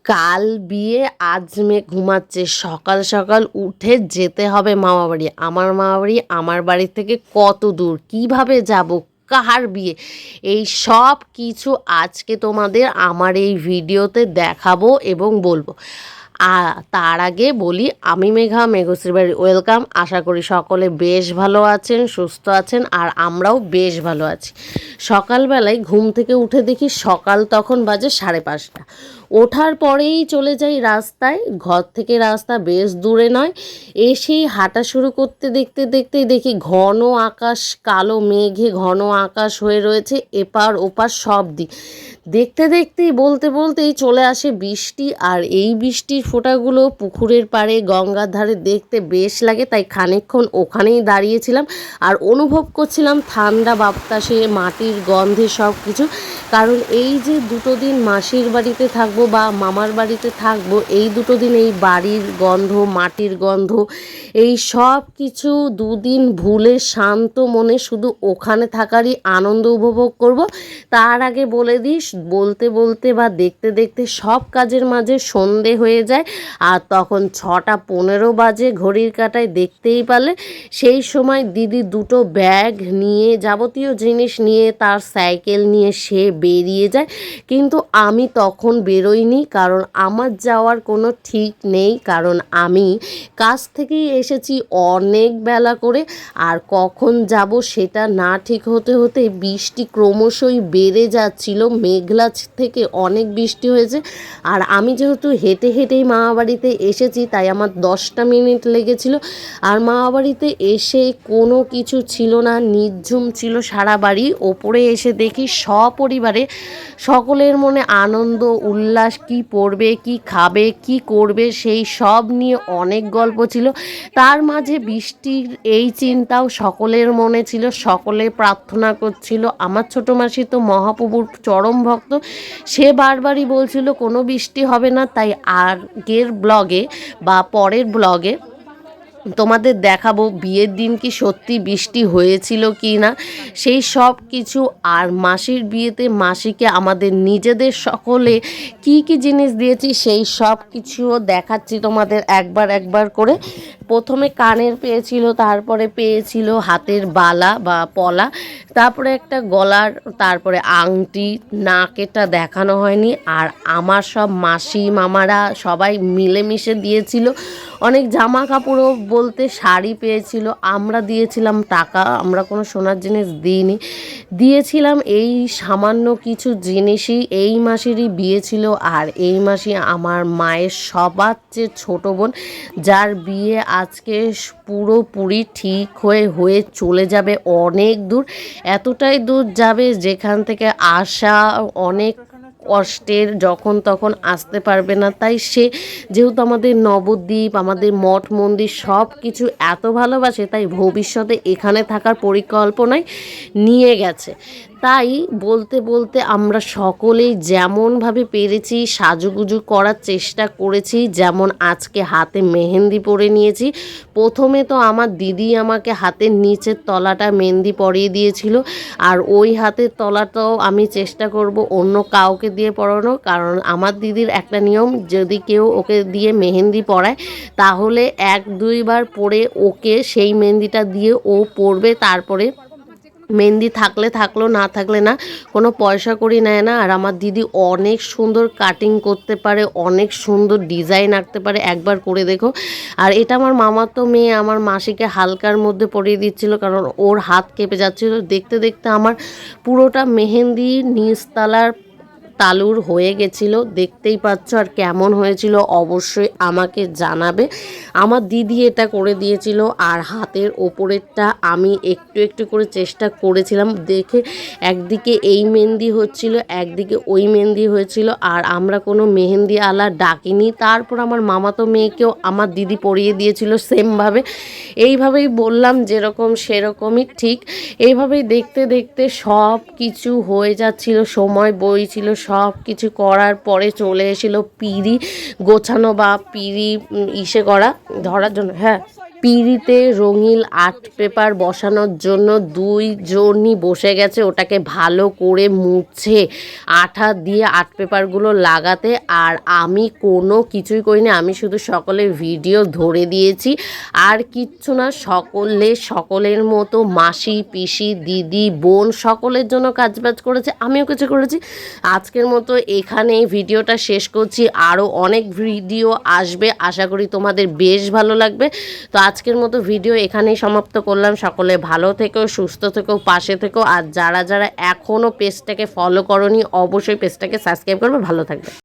কাল বিয়ে, আজ মেয়ে ঘুমাচ্ছে, সকাল সকাল উঠে যেতে হবে মামা বাড়ি। আমার মামা বাড়ি আমার বাড়ি থেকে কত দূর, কিভাবে যাব, কার বিয়ে, এই সব কিছু আজকে তোমাদের আমার এই ভিডিওতে দেখাবো এবং বলবো। আর তার আগে বলি, আমি মেঘা, মেঘশ্রী বাড়ি ওয়েলকাম। আশা করি সকলে বেশ ভালো আছেন, সুস্থ আছেন, আর আমরাও বেশ ভালো আছি। সকালবেলায় ঘুম থেকে উঠে দেখি সকাল তখন বাজে 5:30। ওঠার পরেই চলে যাই রাস্তায়, ঘর থেকে রাস্তা বেশ দূরে নয়। এসেই হাঁটা শুরু করতে দেখতে দেখতেই দেখি ঘন আকাশ, কালো মেঘে ঘন আকাশ হয়ে রয়েছে এপার ওপার সব দিক। দেখতে দেখতেই বলতে বলতেই চলে আসে বৃষ্টি, আর এই বৃষ্টির ফোঁটাগুলো পুকুরের পাড়ে গঙ্গার ধারে দেখতে বেশ লাগে, তাই খানিকক্ষণ ওখানেই দাঁড়িয়েছিলাম আর অনুভব করছিলাম ঠান্ডা বাতাসে, মাটির গন্ধে সব কিছু। কারণ এই যে দুটো দিন মাসির বাড়িতে থাকবো বা মামার বাড়িতে থাকবো, এই দুটো দিন এই বাড়ির গন্ধ, মাটির গন্ধ, এই সব কিছু দুদিন ভুলে শান্ত মনে শুধু ওখানে থাকারই আনন্দ উপভোগ করব। তার আগে বলে দিস, বলতে বলতে বা দেখতে দেখতে সব কাজের মাঝে সন্ধে হয়ে যায়, আর তখন 6:15 বাজে ঘড়ির কাঁটায়, দেখতেই পারলে। সেই সময় দিদি দুটো ব্যাগ নিয়ে, যাবতীয় জিনিস নিয়ে, তার সাইকেল নিয়ে সে বেরিয়ে যায়। কিন্তু আমি তখন বেরোইনি, কারণ আমার যাওয়ার কোনো ঠিক নেই, কারণ আমি কাজ থেকেই এসেছি অনেক বেলা করে, আর কখন যাব সেটা না ঠিক হতে হতে বৃষ্টি ক্রমশই বেড়ে যাচ্ছিল। মেঘলা থেকে অনেক বৃষ্টি হয়েছে, আর আমি যেহেতু হেঁটে হেঁটেই মামাবাড়িতে এসেছি, তাই আমার 10টা মিনিট লেগেছিল। আর মামাবাড়িতে এসে কোনো কিছু ছিল না, নির্ঝুম ছিল সারা বাড়ি। ওপরে এসে দেখি সপরিবারে সকলের মনে আনন্দ উল্লাস, কি পড়বে, কি খাবে, কি করবে, সেই সব নিয়ে অনেক গল্প ছিল। তার মাঝে বৃষ্টির এই চিন্তাও সকলের মনে ছিল, সকলে প্রার্থনা করছিল। আমার ছোটো মাসি তো মহাপ্রভুর চরম ভক্ত, সে বারবারই বলছিল কোনো বৃষ্টি হবে না। তাই আগের ব্লগে বা পরের ব্লগে তোমাদের দেখাবো বিয়ের দিন কি সত্যি বৃষ্টি হয়েছিল কি না, সেই সব কিছু। আর মাসির বিয়েতে মাসিকে আমাদের নিজেদের সকলে কি কি জিনিস দিয়েছি, সেই সব কিছুও দেখাচ্ছি তোমাদের একবার একবার করে। প্রথমে কানের পেয়েছিল, তারপরে পেয়েছিল হাতের বালা বা পলা, তারপরে একটা গলার, তারপরে আংটি, নাকেটা দেখানো হয়নি। আর আমার সব মাসি মামারা সবাই মিলেমিশে দিয়েছিল অনেক জামা কাপড়ও, বলতে শাড়ি পেয়েছিল। আমরা দিয়েছিলাম টাকা, আমরা কোনো সোনার জিনিস দিইনি, দিয়েছিলাম এই সামান্য কিছু জিনিসই। এই মাসেরই বিয়ে ছিল, আর এই মাসে আমার মায়ের সবার চেয়ে ছোটো বোন, যার বিয়ে আজকে পুরোপুরি ঠিক হয়ে চলে যাবে অনেক দূর। এতটাই দূর যাবে যেখান থেকে আসা অনেক কষ্টের, যখন তখন আসতে পারবে না। তাই সে যেহেতু আমাদের নবদ্বীপ, আমাদের মঠ মন্দির সব কিছু এত ভালোবাসে, তাই ভবিষ্যতে এখানে থাকার পরিকল্পনায় নিয়ে গেছে। তাই বলতে বলতে আমরা সকলেই যেমনভাবে পেরেছি সাজুগুজু করার চেষ্টা করেছি। যেমন আজকে হাতে মেহেন্দি পরে নিয়েছি। প্রথমে তো আমার দিদি আমাকে হাতের নিচের তলাটা মেহেন্দি পরিয়ে দিয়েছিল, আর ওই হাতের তলাটাও আমি চেষ্টা করব অন্য কাউকে দিয়ে পরানো, কারণ আমার দিদির একটা নিয়ম, যদি কেউ ওকে দিয়ে মেহেন্দি পরায় তাহলে 1-2 বার পরে ওকে সেই মেহেন্দিটা দিয়ে ও পরবে। তারপরে মেহেন্দি থাকলে থাকলো, না থাকলে না, কোনো পয়সা করি নেয় না। আর আমার দিদি অনেক সুন্দর কাটিং করতে পারে, অনেক সুন্দর ডিজাইন আঁকতে পারে, একবার করে দেখো। আর এটা আমার মামাতো মেয়ে আমার মাসিকে হালকার মধ্যে পরিয়ে দিচ্ছিল, কারণ ওর হাত কেঁপে যাচ্ছিল। দেখতে দেখতে আমার পুরোটা মেহেন্দি নিচতলার তালুর হয়ে গেছিলো, দেখতেই পাচ্ছ। আর কেমন হয়েছিল অবশ্যই আমাকে জানাবে। আমার দিদি এটা করে দিয়েছিল, আর হাতের ওপরেরটা আমি একটু একটু করে চেষ্টা করেছিলাম দেখে। একদিকে এই মেহেন্দি হচ্ছিল, একদিকে ওই মেহেন্দি হয়েছিল, আর আমরা কোনো মেহেন্দি আলা ডাকিনি। তারপর আমার মামাতো মেয়েকেও আমার দিদি পরিয়ে দিয়েছিল সেমভাবে। এইভাবেই বললাম যেরকম সেরকমই ঠিক। এইভাবেই দেখতে দেখতে সব কিছু হয়ে যাচ্ছিল, সময় বইছিল। সব কিছু করার পরে চলে এসেছিল পিঁড়ি গোছানো বা পিঁড়ি করা ধরার জন্য। হ্যাঁ, পিঁড়িতে রঙিন আর্ট পেপার বসানোর জন্য দুইজনই বসে গেছে ওটাকে ভালো করে মুছে আঠা দিয়ে আর্ট পেপারগুলো লাগাতে। আর আমি কোনো কিছুই করিনি, আমি শুধু সকলের ভিডিও ধরে দিয়েছি আর কিচ্ছু না। সকলের মতো মাসি পিসি দিদি বোন সকলের জন্য কাজবাজ করেছে, আমিও কিছু করেছি। আজকের মতো এখানেই ভিডিওটা শেষ করছি, আরও অনেক ভিডিও আসবে, আশা করি তোমাদের বেশ ভালো লাগবে। তো আজকের মতো ভিডিও এখানেই সমাপ্ত করলাম। সকলে ভালো থেকো, সুস্থ থেকো, পাশে থেকো। আর যারা যারা এখনও পেজটাকে ফলো করোনি অবশ্যই পেজটাকে সাবস্ক্রাইব করবে। ভালো থাকবে।